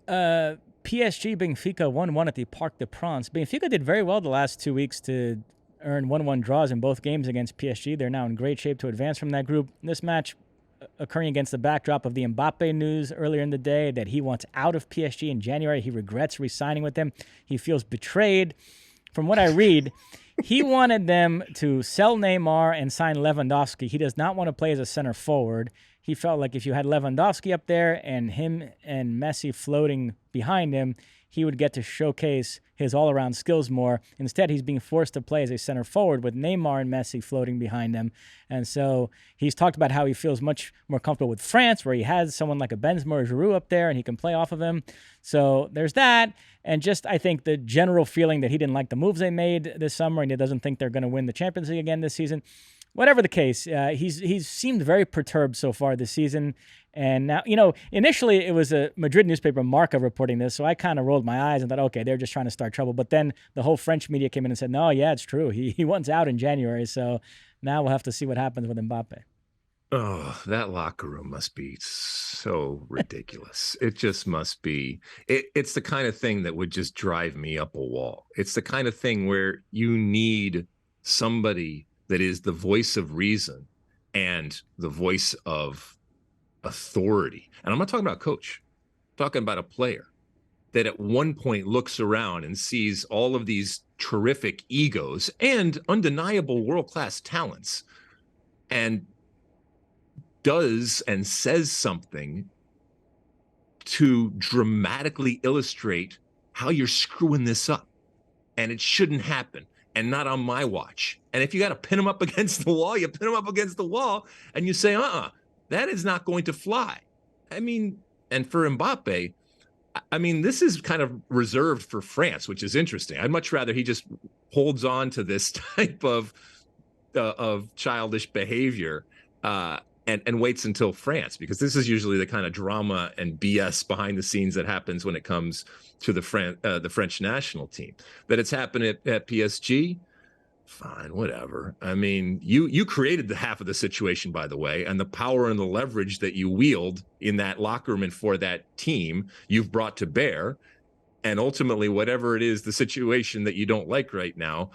PSG Benfica 1-1 at the Parc des Princes. Benfica did very well the last 2 weeks to earn 1-1 draws in both games against PSG. They're now in great shape to advance from that group. This match occurring against the backdrop of the Mbappé news earlier in the day that he wants out of PSG in January. He regrets re-signing with them. He feels betrayed. From what I read, he wanted them to sell Neymar and sign Lewandowski. He does not want to play as a center forward. He felt like if you had Lewandowski up there and him and Messi floating behind him, he would get to showcase his all-around skills more. Instead, he's being forced to play as a center forward with Neymar and Messi floating behind him. And so he's talked about how he feels much more comfortable with France, where he has someone like a Benzema or Giroud up there and he can play off of him. So there's that. And just, I think, the general feeling that he didn't like the moves they made this summer and he doesn't think they're going to win the Champions League again this season. Whatever the case, he's seemed very perturbed so far this season. And now, initially it was a Madrid newspaper, Marca, reporting this, so I kind of rolled my eyes and thought, okay, they're just trying to start trouble. But then the whole French media came in and said, no, yeah, it's true. He wants out in January, so now we'll have to see what happens with Mbappe. Oh, that locker room must be so ridiculous. It just must be. It's the kind of thing that would just drive me up a wall. It's the kind of thing where you need somebody that is the voice of reason and the voice of authority. And I'm not talking about a coach. I'm talking about a player that at one point looks around and sees all of these terrific egos and undeniable world-class talents and does and says something to dramatically illustrate how you're screwing this up. And it shouldn't happen. And not on my watch. And if you got to pin him up against the wall, you pin him up against the wall and you say, that is not going to fly. I mean, and for Mbappe, this is kind of reserved for France, which is interesting. I'd much rather he just holds on to this type of childish behavior and waits until France, because this is usually the kind of drama and BS behind the scenes that happens when it comes to the French national team. That it's happened at PSG, fine, whatever. I mean, you created the half of the situation, by the way, and the power and the leverage that you wield in that locker room and for that team, you've brought to bear. And ultimately, whatever it is, the situation that you don't like right now,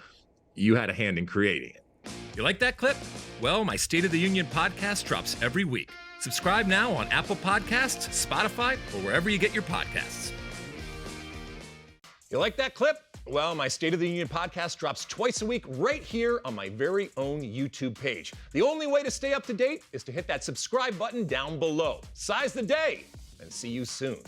you had a hand in creating it. You like that clip? Well, my State of the Union podcast drops every week. Subscribe now on Apple Podcasts, Spotify, or wherever you get your podcasts. You like that clip? Well, my State of the Union podcast drops twice a week right here on my very own YouTube page. The only way to stay up to date is to hit that subscribe button down below. Size the day, and see you soon.